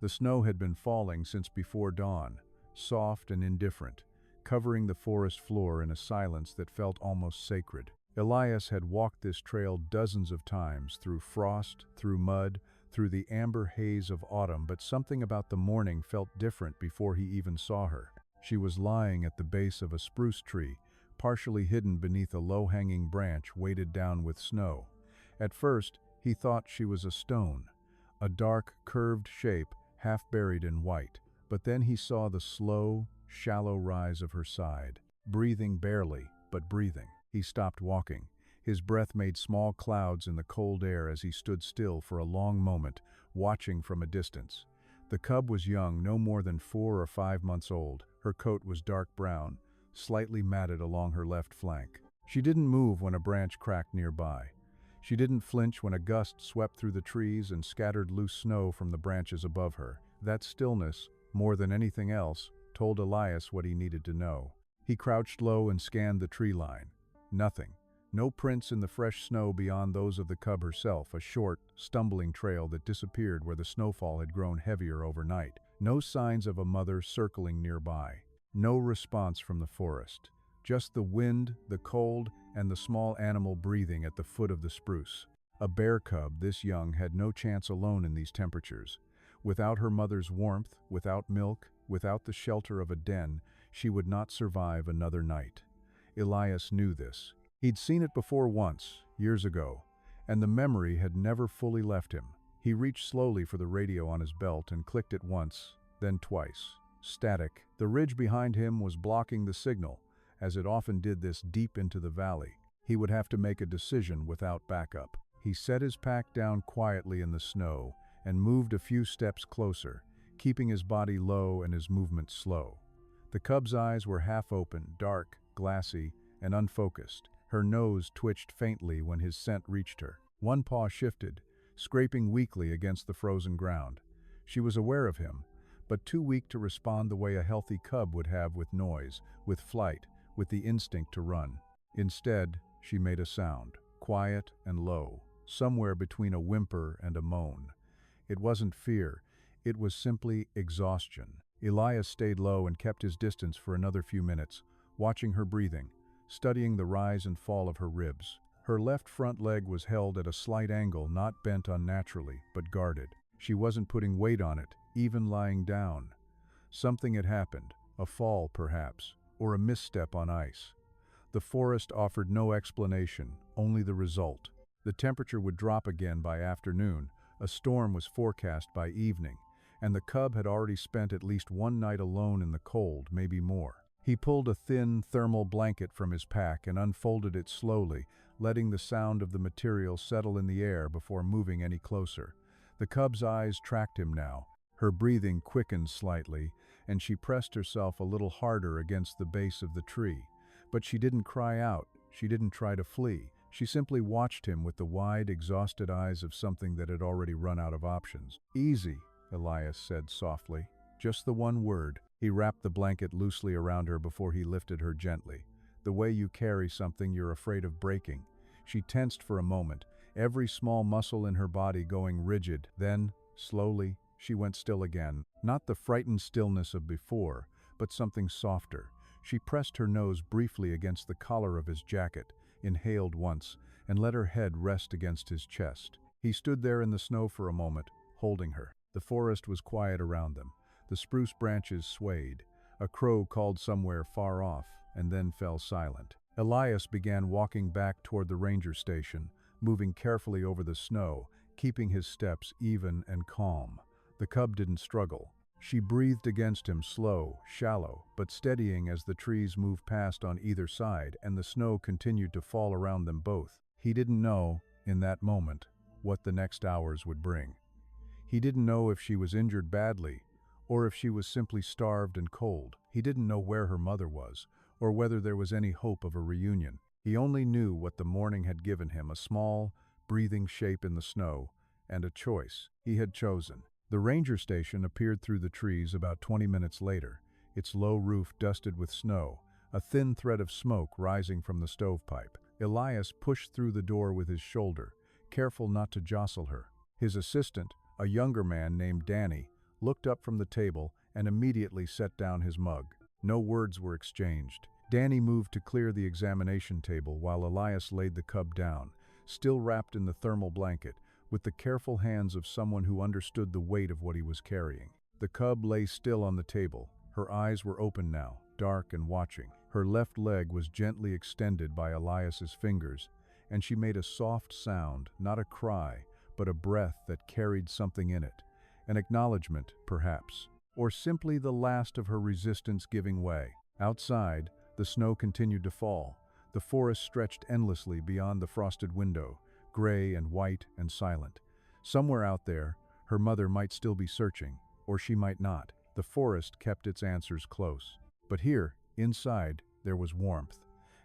The snow had been falling since before dawn, soft and indifferent, covering the forest floor in a silence that felt almost sacred. Elias had walked this trail dozens of times, through frost, through mud, through the amber haze of autumn, but something about the morning felt different before he even saw her. She was lying at the base of a spruce tree, partially hidden beneath a low-hanging branch weighted down with snow. At first, he thought she was a stone, a dark, curved shape half buried in white. But then he saw the slow, shallow rise of her side, breathing barely, but breathing. He stopped walking. His breath made small clouds in the cold air as he stood still for a long moment, watching from a distance. The cub was young, no more than 4 or 5 months old. Her coat was dark brown, slightly matted along her left flank. She didn't move when a branch cracked nearby. She didn't flinch when a gust swept through the trees and scattered loose snow from the branches above her. That stillness, more than anything else, told Elias what he needed to know. He crouched low and scanned the tree line. Nothing. No prints in the fresh snow beyond those of the cub herself, a short, stumbling trail that disappeared where the snowfall had grown heavier overnight. No signs of a mother circling nearby. No response from the forest. Just the wind, the cold, and the small animal breathing at the foot of the spruce. A bear cub this young had no chance alone in these temperatures. Without her mother's warmth, without milk, without the shelter of a den, she would not survive another night. Elias knew this. He'd seen it before once, years ago, and the memory had never fully left him. He reached slowly for the radio on his belt and clicked it once, then twice. Static. The ridge behind him was blocking the signal, as it often did this deep into the valley. He would have to make a decision without backup. He set his pack down quietly in the snow and moved a few steps closer, keeping his body low and his movement slow. The cub's eyes were half open, dark, glassy, and unfocused. Her nose twitched faintly when his scent reached her. One paw shifted, scraping weakly against the frozen ground. She was aware of him, but too weak to respond the way a healthy cub would have with noise, with flight, with the instinct to run. Instead, she made a sound, quiet and low, somewhere between a whimper and a moan. It wasn't fear, it was simply exhaustion. Elias stayed low and kept his distance for another few minutes, watching her breathing, studying the rise and fall of her ribs. Her left front leg was held at a slight angle, not bent unnaturally, but guarded. She wasn't putting weight on it, even lying down. Something had happened, a fall perhaps, or a misstep on ice. The forest offered no explanation, only the result. The temperature would drop again by afternoon, a storm was forecast by evening, and the cub had already spent at least one night alone in the cold, maybe more. He pulled a thin, thermal blanket from his pack and unfolded it slowly, letting the sound of the material settle in the air before moving any closer. The cub's eyes tracked him now. Her breathing quickened slightly, and she pressed herself a little harder against the base of the tree. But she didn't cry out, she didn't try to flee. She simply watched him with the wide, exhausted eyes of something that had already run out of options. "Easy," Elias said softly. Just the one word. He wrapped the blanket loosely around her before he lifted her gently. The way you carry something you're afraid of breaking. She tensed for a moment, every small muscle in her body going rigid. Then, slowly, she went still again. Not the frightened stillness of before, but something softer. She pressed her nose briefly against the collar of his jacket, inhaled once, and let her head rest against his chest. He stood there in the snow for a moment, holding her. The forest was quiet around them. The spruce branches swayed. A crow called somewhere far off, and then fell silent. Elias began walking back toward the ranger station, moving carefully over the snow, keeping his steps even and calm. The cub didn't struggle. She breathed against him, slow, shallow, but steadying as the trees moved past on either side and the snow continued to fall around them both. He didn't know, in that moment, what the next hours would bring. He didn't know if she was injured badly, or if she was simply starved and cold. He didn't know where her mother was, or whether there was any hope of a reunion. He only knew what the morning had given him, a small, breathing shape in the snow, and a choice. He had chosen. The ranger station appeared through the trees about 20 minutes later, its low roof dusted with snow, a thin thread of smoke rising from the stovepipe. Elias pushed through the door with his shoulder, careful not to jostle her. His assistant, a younger man named Danny, looked up from the table, and immediately set down his mug. No words were exchanged. Danny moved to clear the examination table while Elias laid the cub down, still wrapped in the thermal blanket, with the careful hands of someone who understood the weight of what he was carrying. The cub lay still on the table. Her eyes were open now, dark and watching. Her left leg was gently extended by Elias's fingers, and she made a soft sound, not a cry, but a breath that carried something in it. An acknowledgement, perhaps, or simply the last of her resistance giving way. Outside, the snow continued to fall. The forest stretched endlessly beyond the frosted window, gray and white and silent. Somewhere out there, her mother might still be searching, or she might not. The forest kept its answers close. But here, inside, there was warmth,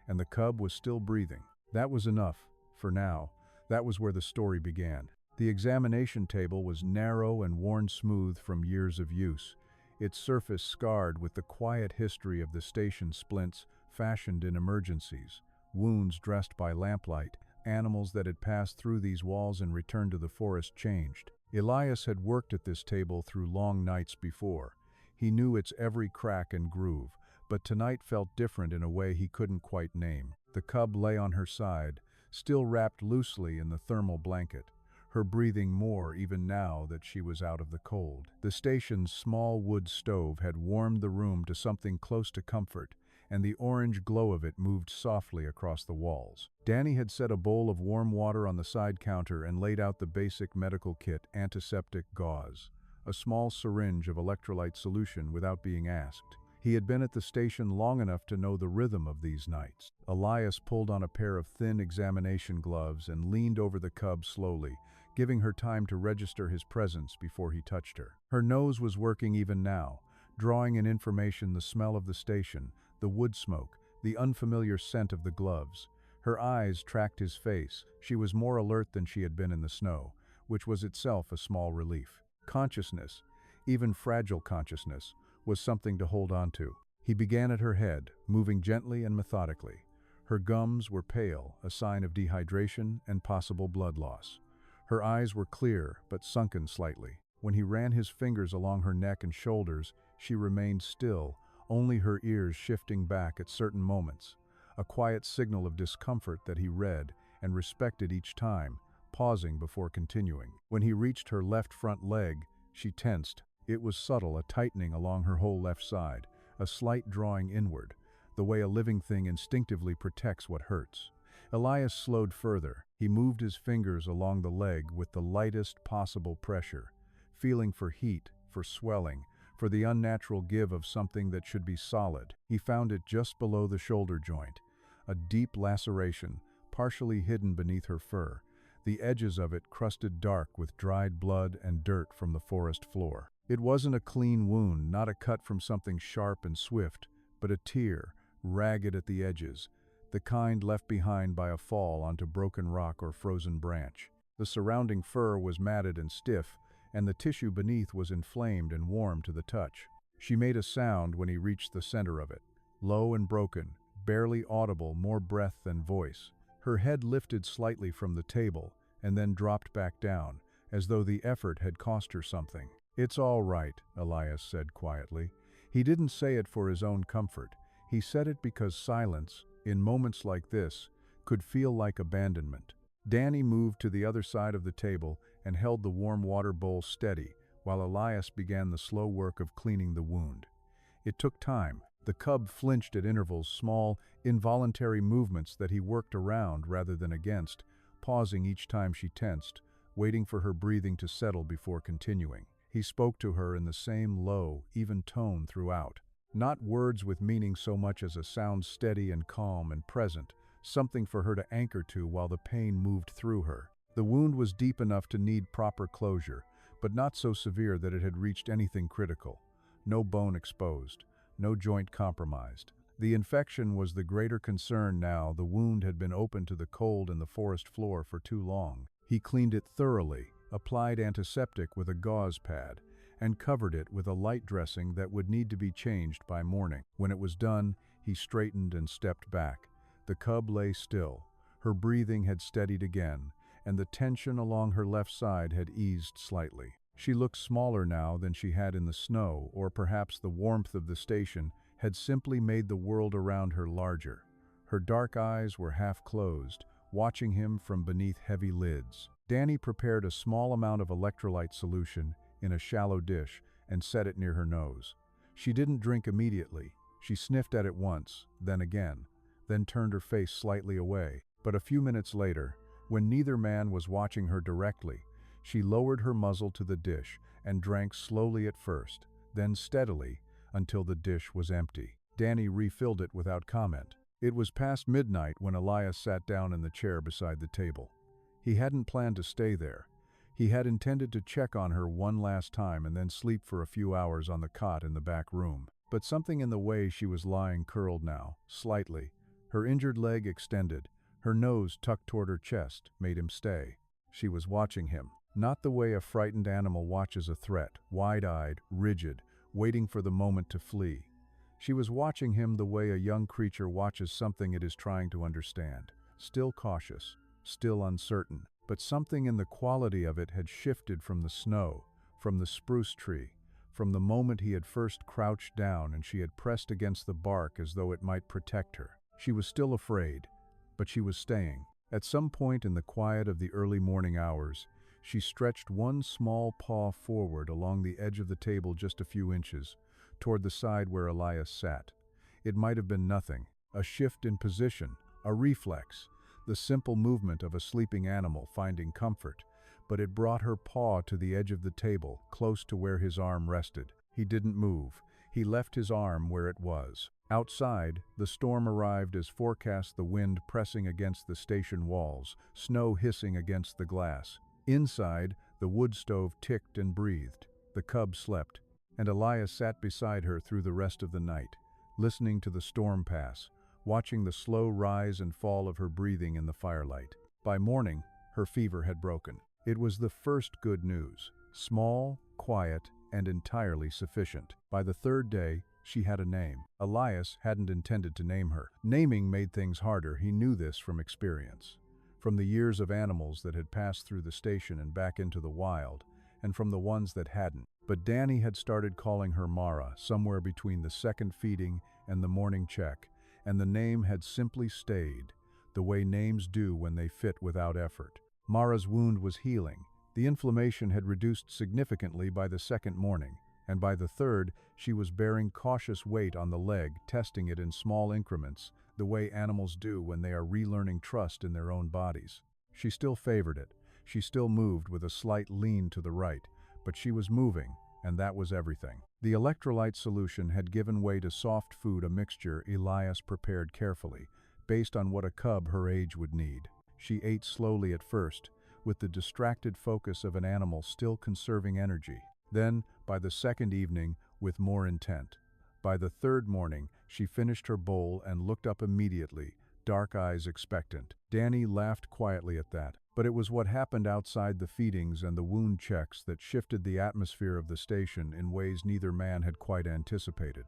and the cub was still breathing. That was enough, for now. That was where the story began. The examination table was narrow and worn smooth from years of use, its surface scarred with the quiet history of the station splints fashioned in emergencies, wounds dressed by lamplight, animals that had passed through these walls and returned to the forest changed. Elias had worked at this table through long nights before. He knew its every crack and groove, but tonight felt different in a way he couldn't quite name. The cub lay on her side, still wrapped loosely in the thermal blanket, her breathing more even now that she was out of the cold. The station's small wood stove had warmed the room to something close to comfort, and the orange glow of it moved softly across the walls. Danny had set a bowl of warm water on the side counter and laid out the basic medical kit: antiseptic gauze, a small syringe of electrolyte solution without being asked. He had been at the station long enough to know the rhythm of these nights. Elias pulled on a pair of thin examination gloves and leaned over the cub slowly, giving her time to register his presence before he touched her. Her nose was working even now, drawing in information: the smell of the station, the wood smoke, the unfamiliar scent of the gloves. Her eyes tracked his face. She was more alert than she had been in the snow, which was itself a small relief. Consciousness, even fragile consciousness, was something to hold on to. He began at her head, moving gently and methodically. Her gums were pale, a sign of dehydration and possible blood loss. Her eyes were clear, but sunken slightly. When he ran his fingers along her neck and shoulders, she remained still, only her ears shifting back at certain moments, a quiet signal of discomfort that he read and respected each time, pausing before continuing. When he reached her left front leg, she tensed. It was subtle, a tightening along her whole left side, a slight drawing inward, the way a living thing instinctively protects what hurts. Elias slowed further. He moved his fingers along the leg with the lightest possible pressure, feeling for heat, for swelling, for the unnatural give of something that should be solid. He found it just below the shoulder joint, a deep laceration, partially hidden beneath her fur, the edges of it crusted dark with dried blood and dirt from the forest floor. It wasn't a clean wound, not a cut from something sharp and swift, but a tear, ragged at the edges, the kind left behind by a fall onto broken rock or frozen branch. The surrounding fur was matted and stiff, and the tissue beneath was inflamed and warm to the touch. She made a sound when he reached the center of it, low and broken, barely audible, more breath than voice. Her head lifted slightly from the table and then dropped back down, as though the effort had cost her something. "It's all right," Elias said quietly. He didn't say it for his own comfort. He said it because silence, in moments like this, could feel like abandonment. Danny moved to the other side of the table and held the warm water bowl steady, while Elias began the slow work of cleaning the wound. It took time. The cub flinched at intervals, small, involuntary movements that he worked around rather than against, pausing each time she tensed, waiting for her breathing to settle before continuing. He spoke to her in the same low, even tone throughout. Not words with meaning so much as a sound steady and calm and present, something for her to anchor to while the pain moved through her. The wound was deep enough to need proper closure, but not so severe that it had reached anything critical. No bone exposed, no joint compromised. The infection was the greater concern now. The wound had been open to the cold in the forest floor for too long. He cleaned it thoroughly, applied antiseptic with a gauze pad, and covered it with a light dressing that would need to be changed by morning. When it was done, he straightened and stepped back. The cub lay still. Her breathing had steadied again, and the tension along her left side had eased slightly. She looked smaller now than she had in the snow, or perhaps the warmth of the station had simply made the world around her larger. Her dark eyes were half closed, watching him from beneath heavy lids. Danny prepared a small amount of electrolyte solution in a shallow dish and set it near her nose. She didn't drink immediately. She sniffed at it once, then again, then turned her face slightly away. But a few minutes later, when neither man was watching her directly, she lowered her muzzle to the dish and drank slowly at first, then steadily, until the dish was empty. Danny refilled it without comment. It was past midnight when Elias sat down in the chair beside the table. He hadn't planned to stay there. He had intended to check on her one last time and then sleep for a few hours on the cot in the back room. But something in the way she was lying curled now, slightly, her injured leg extended, her nose tucked toward her chest, made him stay. She was watching him, not the way a frightened animal watches a threat, wide-eyed, rigid, waiting for the moment to flee. She was watching him the way a young creature watches something it is trying to understand, still cautious, still uncertain. But something in the quality of it had shifted from the snow, from the spruce tree, from the moment he had first crouched down and she had pressed against the bark as though it might protect her. She was still afraid, but she was staying. At some point in the quiet of the early morning hours, she stretched one small paw forward along the edge of the table just a few inches, toward the side where Elias sat. It might have been nothing, a shift in position, a reflex, the simple movement of a sleeping animal finding comfort, but it brought her paw to the edge of the table, close to where his arm rested. He didn't move. He left his arm where it was. Outside, the storm arrived as forecast, the wind pressing against the station walls, snow hissing against the glass. Inside, the wood stove ticked and breathed. The cub slept, and Elias sat beside her through the rest of the night, listening to the storm pass, watching the slow rise and fall of her breathing in the firelight. By morning, her fever had broken. It was the first good news, small, quiet, and entirely sufficient. By the third day, she had a name. Elias hadn't intended to name her. Naming made things harder. He knew this from experience, from the years of animals that had passed through the station and back into the wild, and from the ones that hadn't. But Danny had started calling her Mara somewhere between the second feeding and the morning check, and the name had simply stayed, the way names do when they fit without effort. Mara's wound was healing. The inflammation had reduced significantly by the second morning, and by the third, she was bearing cautious weight on the leg, testing it in small increments, the way animals do when they are relearning trust in their own bodies. She still favored it. She still moved with a slight lean to the right, but she was moving, and that was everything. The electrolyte solution had given way to soft food, a mixture Elias prepared carefully, based on what a cub her age would need. She ate slowly at first, with the distracted focus of an animal still conserving energy. Then, by the second evening, with more intent. By the third morning, she finished her bowl and looked up immediately, dark eyes expectant. Danny laughed quietly at that, but it was what happened outside the feedings and the wound checks that shifted the atmosphere of the station in ways neither man had quite anticipated.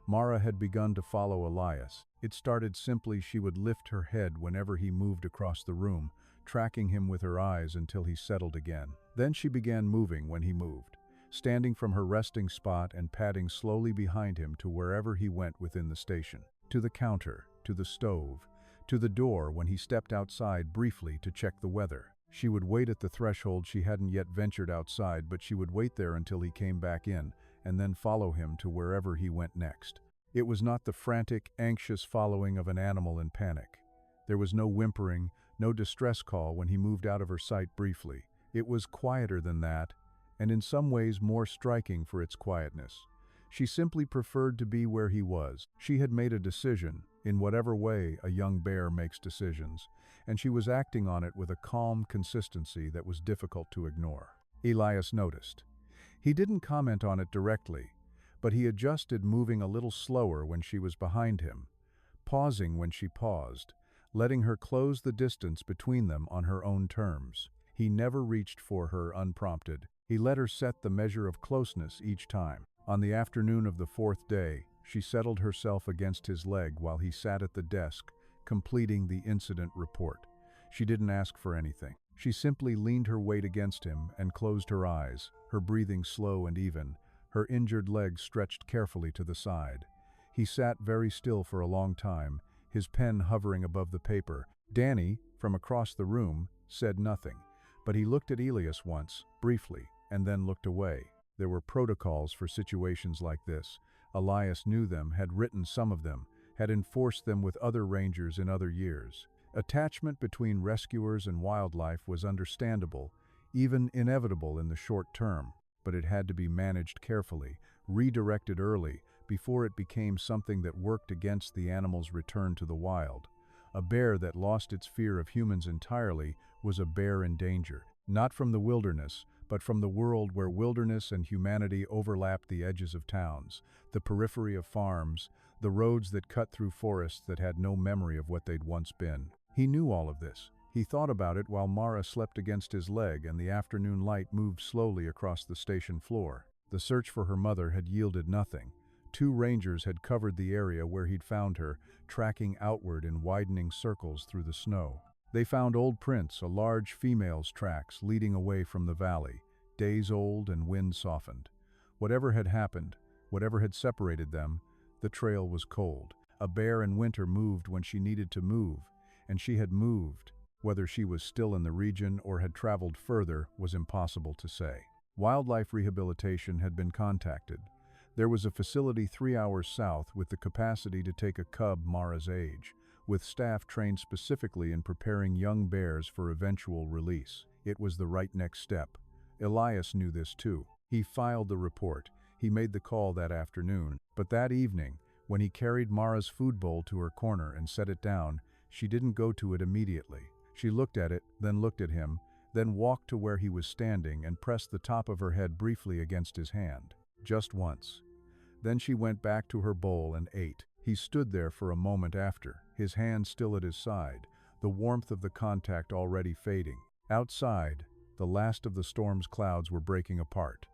Mara had begun to follow Elias. It started simply. She would lift her head whenever he moved across the room, tracking him with her eyes until he settled again. Then she began moving when he moved, standing from her resting spot and padding slowly behind him to wherever he went within the station. To the counter, to the stove, to the door when he stepped outside briefly to check the weather. She would wait at the threshold. She hadn't yet ventured outside, but she would wait there until he came back in, and then follow him to wherever he went next. It was not the frantic, anxious following of an animal in panic. There was no whimpering, no distress call when he moved out of her sight briefly. It was quieter than that, and in some ways more striking for its quietness. She simply preferred to be where he was. She had made a decision, in whatever way a young bear makes decisions, and she was acting on it with a calm consistency that was difficult to ignore. Elias noticed. He didn't comment on it directly, but he adjusted, moving a little slower when she was behind him, pausing when she paused, letting her close the distance between them on her own terms. He never reached for her unprompted. He let her set the measure of closeness each time. On the afternoon of the fourth day, she settled herself against his leg while he sat at the desk, completing the incident report. She didn't ask for anything. She simply leaned her weight against him and closed her eyes, her breathing slow and even, her injured legs stretched carefully to the side. He sat very still for a long time, his pen hovering above the paper. Danny, from across the room, said nothing, but he looked at Elias once, briefly, and then looked away. There were protocols for situations like this. Elias knew them, had written some of them, had enforced them with other rangers in other years. Attachment between rescuers and wildlife was understandable, even inevitable in the short term, but it had to be managed carefully, redirected early, before it became something that worked against the animal's return to the wild. A bear that lost its fear of humans entirely was a bear in danger, not from the wilderness, but from the world where wilderness and humanity overlapped the edges of towns, the periphery of farms, the roads that cut through forests that had no memory of what they'd once been. He knew all of this. He thought about it while Mara slept against his leg and the afternoon light moved slowly across the station floor. The search for her mother had yielded nothing. 2 rangers had covered the area where he'd found her, tracking outward in widening circles through the snow. They found old prints, a large female's tracks leading away from the valley, days old and wind softened. Whatever had happened, whatever had separated them, the trail was cold. A bear in winter moved when she needed to move, and she had moved. Whether she was still in the region or had traveled further was impossible to say. Wildlife rehabilitation had been contacted. There was a facility 3 hours south with the capacity to take a cub Mara's age, with staff trained specifically in preparing young bears for eventual release. It was the right next step. Elias knew this too. He filed the report. He made the call that afternoon. But that evening, when he carried Mara's food bowl to her corner and set it down, she didn't go to it immediately. She looked at it, then looked at him, then walked to where he was standing and pressed the top of her head briefly against his hand. Just once. Then she went back to her bowl and ate. He stood there for a moment after, his hand still at his side, the warmth of the contact already fading. Outside, the last of the storm's clouds were breaking apart,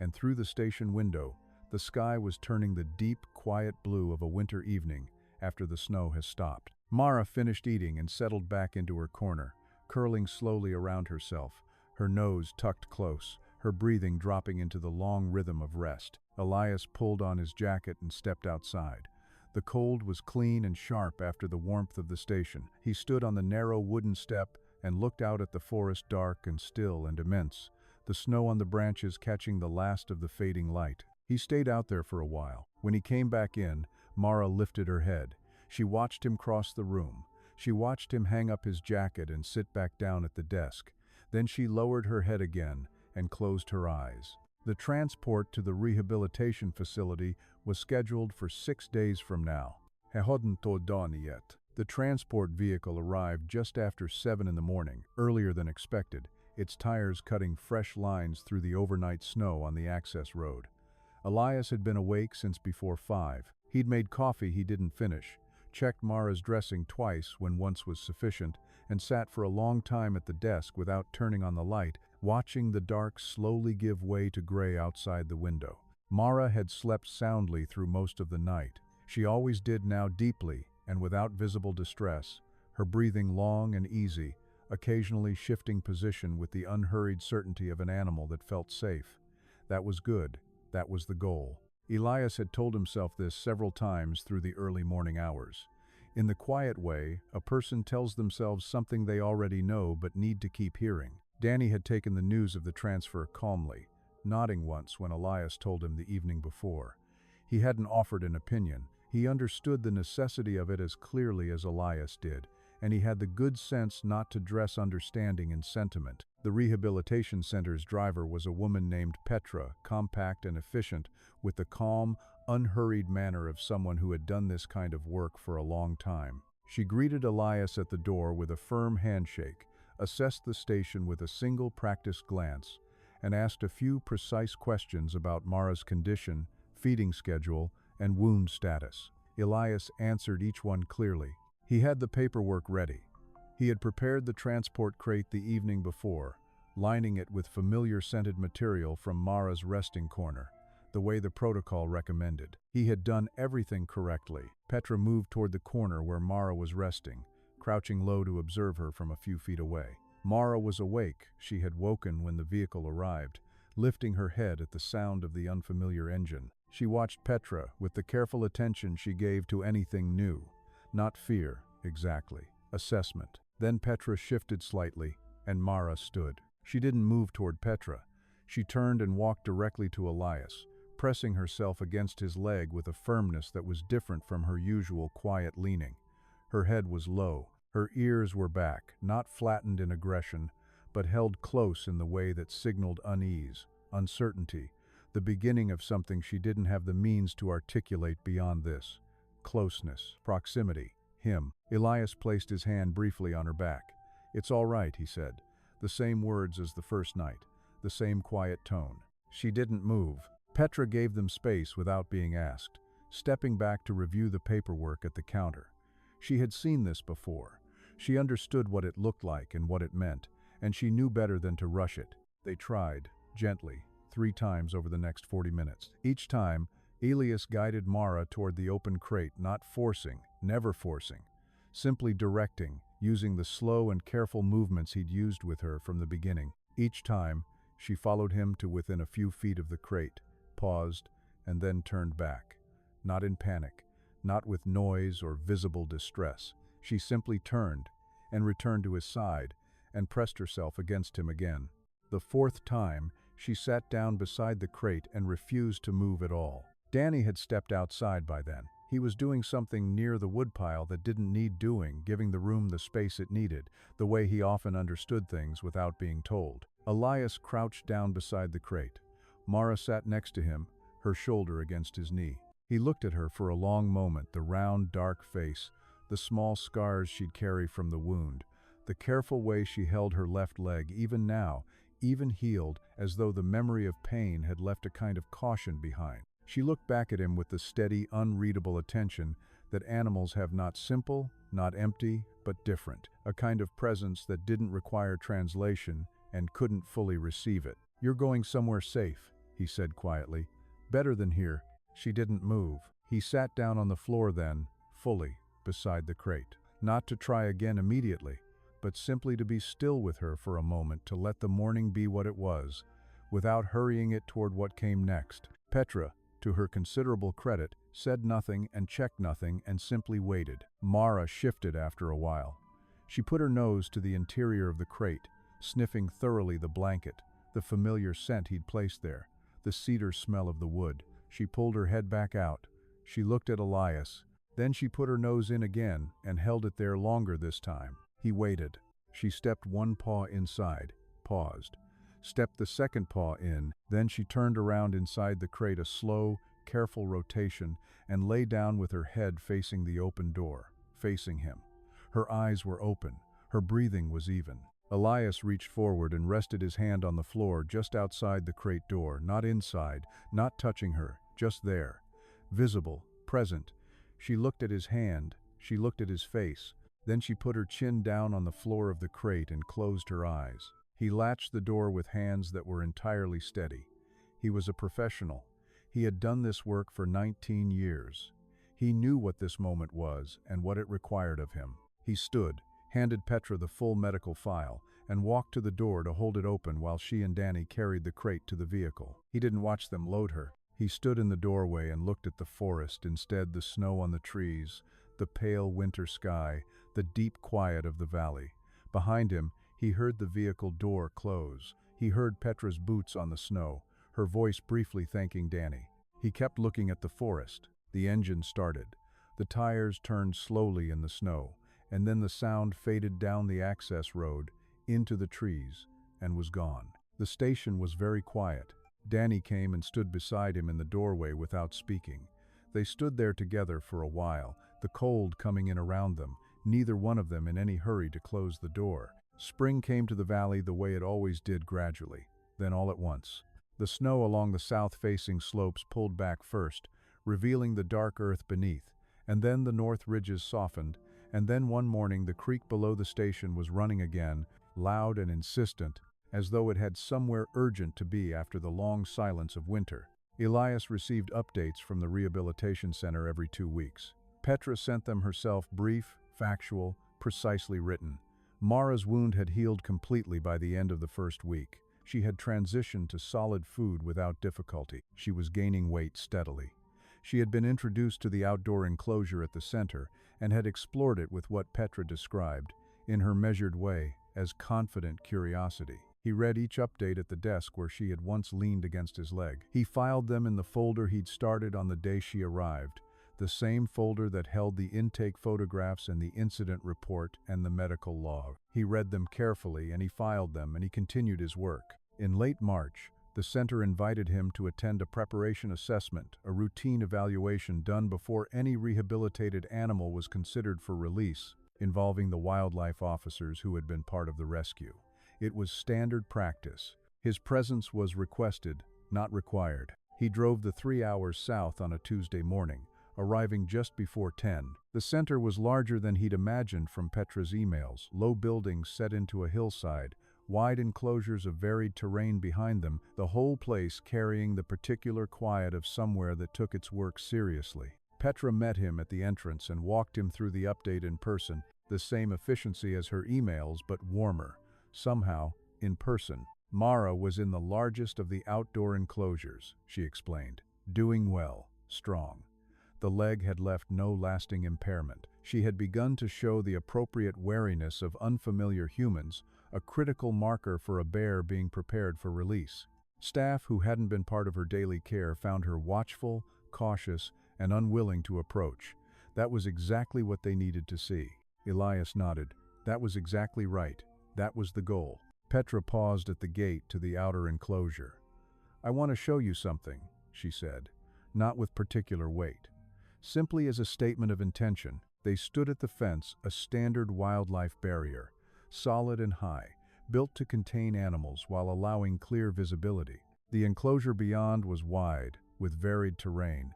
and through the station window, the sky was turning the deep, quiet blue of a winter evening after the snow has stopped. Mara finished eating and settled back into her corner, curling slowly around herself, her nose tucked close, her breathing dropping into the long rhythm of rest. Elias pulled on his jacket and stepped outside. The cold was clean and sharp after the warmth of the station. He stood on the narrow wooden step and looked out at the forest, dark and still and immense, the snow on the branches catching the last of the fading light. He stayed out there for a while. When he came back in, Mara lifted her head. She watched him cross the room. She watched him hang up his jacket and sit back down at the desk. Then she lowered her head again and closed her eyes. The transport to the rehabilitation facility was scheduled for 6 days from now. He hadn't told Donnie yet. The transport vehicle arrived just after 7 in the morning, earlier than expected, its tires cutting fresh lines through the overnight snow on the access road. Elias had been awake since before 5. He'd made coffee he didn't finish, checked Mara's dressing twice when once was sufficient, and sat for a long time at the desk without turning on the light, watching the dark slowly give way to gray outside the window. Mara had slept soundly through most of the night. She always did now, deeply and without visible distress, her breathing long and easy, occasionally shifting position with the unhurried certainty of an animal that felt safe. That was good. That was the goal. Elias had told himself this several times through the early morning hours. In the quiet way, a person tells themselves something they already know but need to keep hearing. Danny had taken the news of the transfer calmly, nodding once when Elias told him the evening before. He hadn't offered an opinion. He understood the necessity of it as clearly as Elias did, and he had the good sense not to dress understanding in sentiment. The rehabilitation center's driver was a woman named Petra, compact and efficient, with the calm, unhurried manner of someone who had done this kind of work for a long time. She greeted Elias at the door with a firm handshake, assessed the station with a single practiced glance, and asked a few precise questions about Mara's condition, feeding schedule, and wound status. Elias answered each one clearly. He had the paperwork ready. He had prepared the transport crate the evening before, lining it with familiar scented material from Mara's resting corner, the way the protocol recommended. He had done everything correctly. Petra moved toward the corner where Mara was resting, crouching low to observe her from a few feet away. Mara was awake. She had woken when the vehicle arrived, lifting her head at the sound of the unfamiliar engine. She watched Petra with the careful attention she gave to anything new. Not fear, exactly. Assessment. Then Petra shifted slightly, and Mara stood. She didn't move toward Petra. She turned and walked directly to Elias, pressing herself against his leg with a firmness that was different from her usual quiet leaning. Her head was low. Her ears were back, not flattened in aggression, but held close in the way that signaled unease, uncertainty, the beginning of something she didn't have the means to articulate beyond this. Closeness, proximity, him. Elias placed his hand briefly on her back. "It's all right," he said. The same words as the first night, the same quiet tone. She didn't move. Petra gave them space without being asked, stepping back to review the paperwork at the counter. She had seen this before. She understood what it looked like and what it meant, and she knew better than to rush it. They tried, gently, 3 times over the next 40 minutes. Each time, Elias guided Mara toward the open crate, not forcing, never forcing, simply directing, using the slow and careful movements he'd used with her from the beginning. Each time, she followed him to within a few feet of the crate, paused, and then turned back. Not in panic, not with noise or visible distress. She simply turned and returned to his side and pressed herself against him again. The 4th time, she sat down beside the crate and refused to move at all. Danny had stepped outside by then. He was doing something near the woodpile that didn't need doing, giving the room the space it needed, the way he often understood things without being told. Elias crouched down beside the crate. Mara sat next to him, her shoulder against his knee. He looked at her for a long moment, the round, dark face, the small scars she'd carry from the wound, the careful way she held her left leg, even now, even healed, as though the memory of pain had left a kind of caution behind. She looked back at him with the steady, unreadable attention that animals have, not simple, not empty, but different, a kind of presence that didn't require translation and couldn't fully receive it. "You're going somewhere safe," he said quietly. "Better than here." She didn't move. He sat down on the floor then, fully, beside the crate. Not to try again immediately, but simply to be still with her for a moment, to let the morning be what it was, without hurrying it toward what came next. Petra, to her considerable credit, said nothing and checked nothing and simply waited. Mara shifted after a while. She put her nose to the interior of the crate, sniffing thoroughly the blanket, the familiar scent he'd placed there, the cedar smell of the wood. She pulled her head back out. She looked at Elias. Then she put her nose in again and held it there longer this time. He waited. She stepped one paw inside, paused, stepped the second paw in, then she turned around inside the crate, a slow, careful rotation, and lay down with her head facing the open door, facing him. Her eyes were open. Her breathing was even. Elias reached forward and rested his hand on the floor just outside the crate door, not inside, not touching her, just there, visible, present. She looked at his hand, she looked at his face, then she put her chin down on the floor of the crate and closed her eyes. He latched the door with hands that were entirely steady. He was a professional. He had done this work for 19 years. He knew what this moment was and what it required of him. He stood, handed Petra the full medical file, and walked to the door to hold it open while she and Danny carried the crate to the vehicle. He didn't watch them load her. He stood in the doorway and looked at the forest, instead the snow on the trees, the pale winter sky, the deep quiet of the valley. Behind him, he heard the vehicle door close. He heard Petra's boots on the snow, her voice briefly thanking Danny. He kept looking at the forest. The engine started. The tires turned slowly in the snow, and then the sound faded down the access road, into the trees, and was gone. The station was very quiet. Danny came and stood beside him in the doorway without speaking. They stood there together for a while, the cold coming in around them, neither one of them in any hurry to close the door. Spring came to the valley the way it always did, gradually, then all at once. The snow along the south-facing slopes pulled back first, revealing the dark earth beneath, and then the north ridges softened, and then one morning the creek below the station was running again, loud and insistent, as though it had somewhere urgent to be after the long silence of winter. Elias received updates from the rehabilitation center every 2 weeks. Petra sent them herself, brief, factual, precisely written. Mara's wound had healed completely by the end of the first week. She had transitioned to solid food without difficulty. She was gaining weight steadily. She had been introduced to the outdoor enclosure at the center and had explored it with what Petra described, in her measured way, as confident curiosity. He read each update at the desk where she had once leaned against his leg. He filed them in the folder he'd started on the day she arrived, the same folder that held the intake photographs and the incident report and the medical log. He read them carefully and he filed them and he continued his work. In late March, the center invited him to attend a preparation assessment, a routine evaluation done before any rehabilitated animal was considered for release, involving the wildlife officers who had been part of the rescue. It was standard practice. His presence was requested, not required. He drove the 3 hours south on a Tuesday morning, arriving just before 10. The center was larger than he'd imagined from Petra's emails, low buildings set into a hillside, wide enclosures of varied terrain behind them, the whole place carrying the particular quiet of somewhere that took its work seriously. Petra met him at the entrance and walked him through the update in person, the same efficiency as her emails, but warmer. Somehow, in person. Mara was in the largest of the outdoor enclosures, she explained. Doing well, strong. The leg had left no lasting impairment. She had begun to show the appropriate wariness of unfamiliar humans, a critical marker for a bear being prepared for release. Staff who hadn't been part of her daily care found her watchful, cautious, and unwilling to approach. That was exactly what they needed to see. Elias nodded. That was exactly right. That was the goal. Petra paused at the gate to the outer enclosure. I want to show you something, she said, not with particular weight. Simply as a statement of intention, they stood at the fence, a standard wildlife barrier, solid and high, built to contain animals while allowing clear visibility. The enclosure beyond was wide, with varied terrain,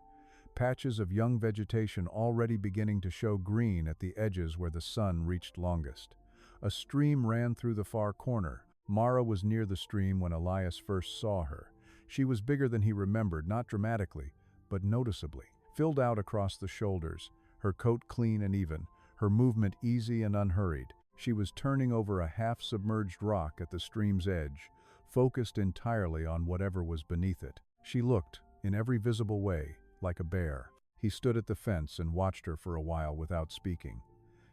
patches of young vegetation already beginning to show green at the edges where the sun reached longest. A stream ran through the far corner. Mara was near the stream when Elias first saw her. She was bigger than he remembered, not dramatically, but noticeably. Filled out across the shoulders, her coat clean and even, her movement easy and unhurried. She was turning over a half-submerged rock at the stream's edge, focused entirely on whatever was beneath it. She looked, in every visible way, like a bear. He stood at the fence and watched her for a while without speaking.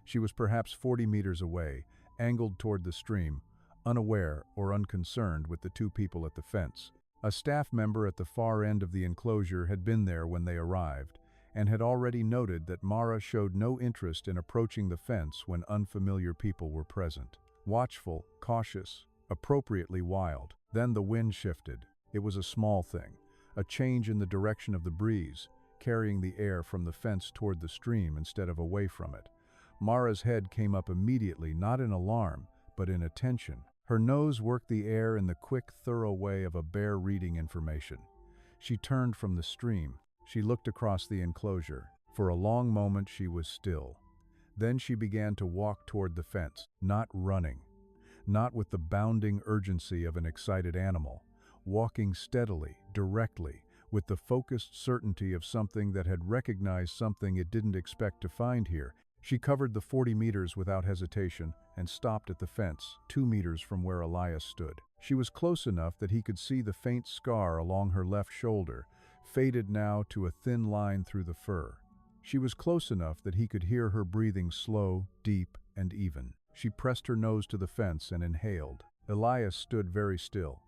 She was perhaps 40 meters away, angled toward the stream, unaware or unconcerned with the two people at the fence. A staff member at the far end of the enclosure had been there when they arrived, and had already noted that Mara showed no interest in approaching the fence when unfamiliar people were present. Watchful, cautious, appropriately wild. Then the wind shifted. It was a small thing, a change in the direction of the breeze, carrying the air from the fence toward the stream instead of away from it. Mara's head came up immediately, not in alarm, but in attention. Her nose worked the air in the quick, thorough way of a bear reading information. She turned from the stream. She looked across the enclosure. For a long moment she was still. Then she began to walk toward the fence, not running, not with the bounding urgency of an excited animal, walking steadily, directly, with the focused certainty of something that had recognized something it didn't expect to find here. She covered the 40 meters without hesitation and stopped at the fence, 2 meters from where Elias stood. She was close enough that he could see the faint scar along her left shoulder, faded now to a thin line through the fur. She was close enough that he could hear her breathing slow, deep, and even. She pressed her nose to the fence and inhaled. Elias stood very still.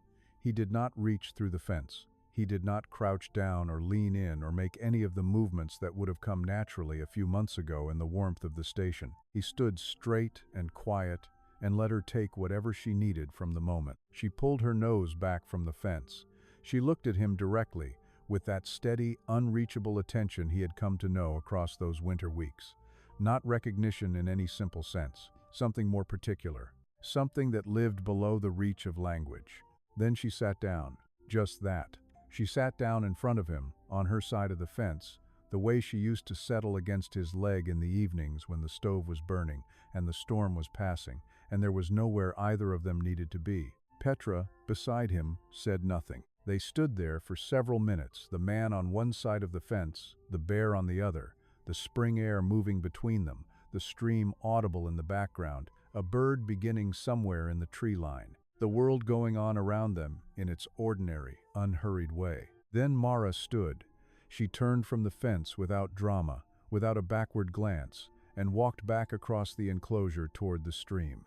He did not reach through the fence. He did not crouch down or lean in or make any of the movements that would have come naturally a few months ago in the warmth of the station. He stood straight and quiet and let her take whatever she needed from the moment. She pulled her nose back from the fence. She looked at him directly, with that steady, unreachable attention he had come to know across those winter weeks. Not recognition in any simple sense, something more particular, something that lived below the reach of language. Then she sat down, just that. She sat down in front of him, on her side of the fence, the way she used to settle against his leg in the evenings when the stove was burning and the storm was passing, and there was nowhere either of them needed to be. Petra, beside him, said nothing. They stood there for several minutes, the man on one side of the fence, the bear on the other, the spring air moving between them, the stream audible in the background, a bird beginning somewhere in the tree line, the world going on around them in its ordinary, unhurried way. Then Mara stood. She turned from the fence without drama, without a backward glance, and walked back across the enclosure toward the stream.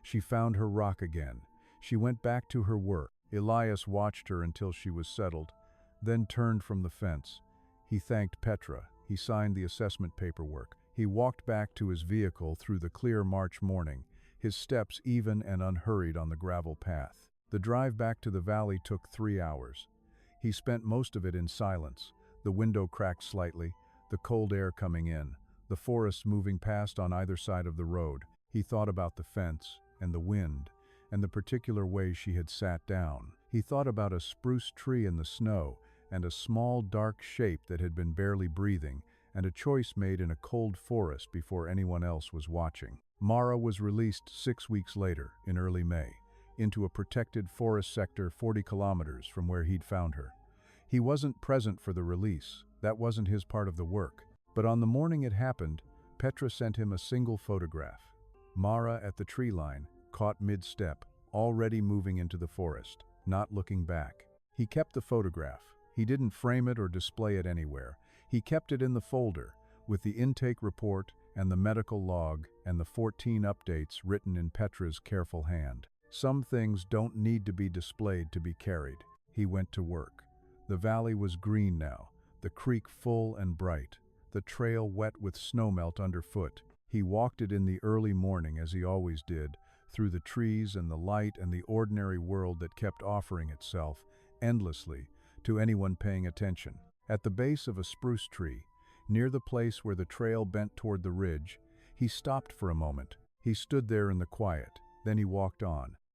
She found her rock again. She went back to her work. Elias watched her until she was settled, then turned from the fence. He thanked Petra. He signed the assessment paperwork. He walked back to his vehicle through the clear March morning, his steps even and unhurried on the gravel path. The drive back to the valley took 3 hours. He spent most of it in silence, the window cracked slightly, the cold air coming in, the forests moving past on either side of the road. He thought about the fence and the wind and the particular way she had sat down. He thought about a spruce tree in the snow and a small dark shape that had been barely breathing, and a choice made in a cold forest before anyone else was watching. Mara was released 6 weeks later, in early May, into a protected forest sector 40 kilometers from where he'd found her. He wasn't present for the release. That wasn't his part of the work. But on the morning it happened, Petra sent him a single photograph. Mara at the tree line, caught mid-step, already moving into the forest, not looking back. He kept the photograph. He didn't frame it or display it anywhere. He kept it in the folder, with the intake report and the medical log and the 14 updates written in Petra's careful hand. Some things don't need to be displayed to be carried. He went to work. The valley was green now, the creek full and bright, the trail wet with snowmelt underfoot. He walked it in the early morning as he always did, through the trees and the light and the ordinary world that kept offering itself, endlessly, to anyone paying attention. At the base of a spruce tree, near the place where the trail bent toward the ridge, he stopped for a moment. He stood there in the quiet, then he walked on.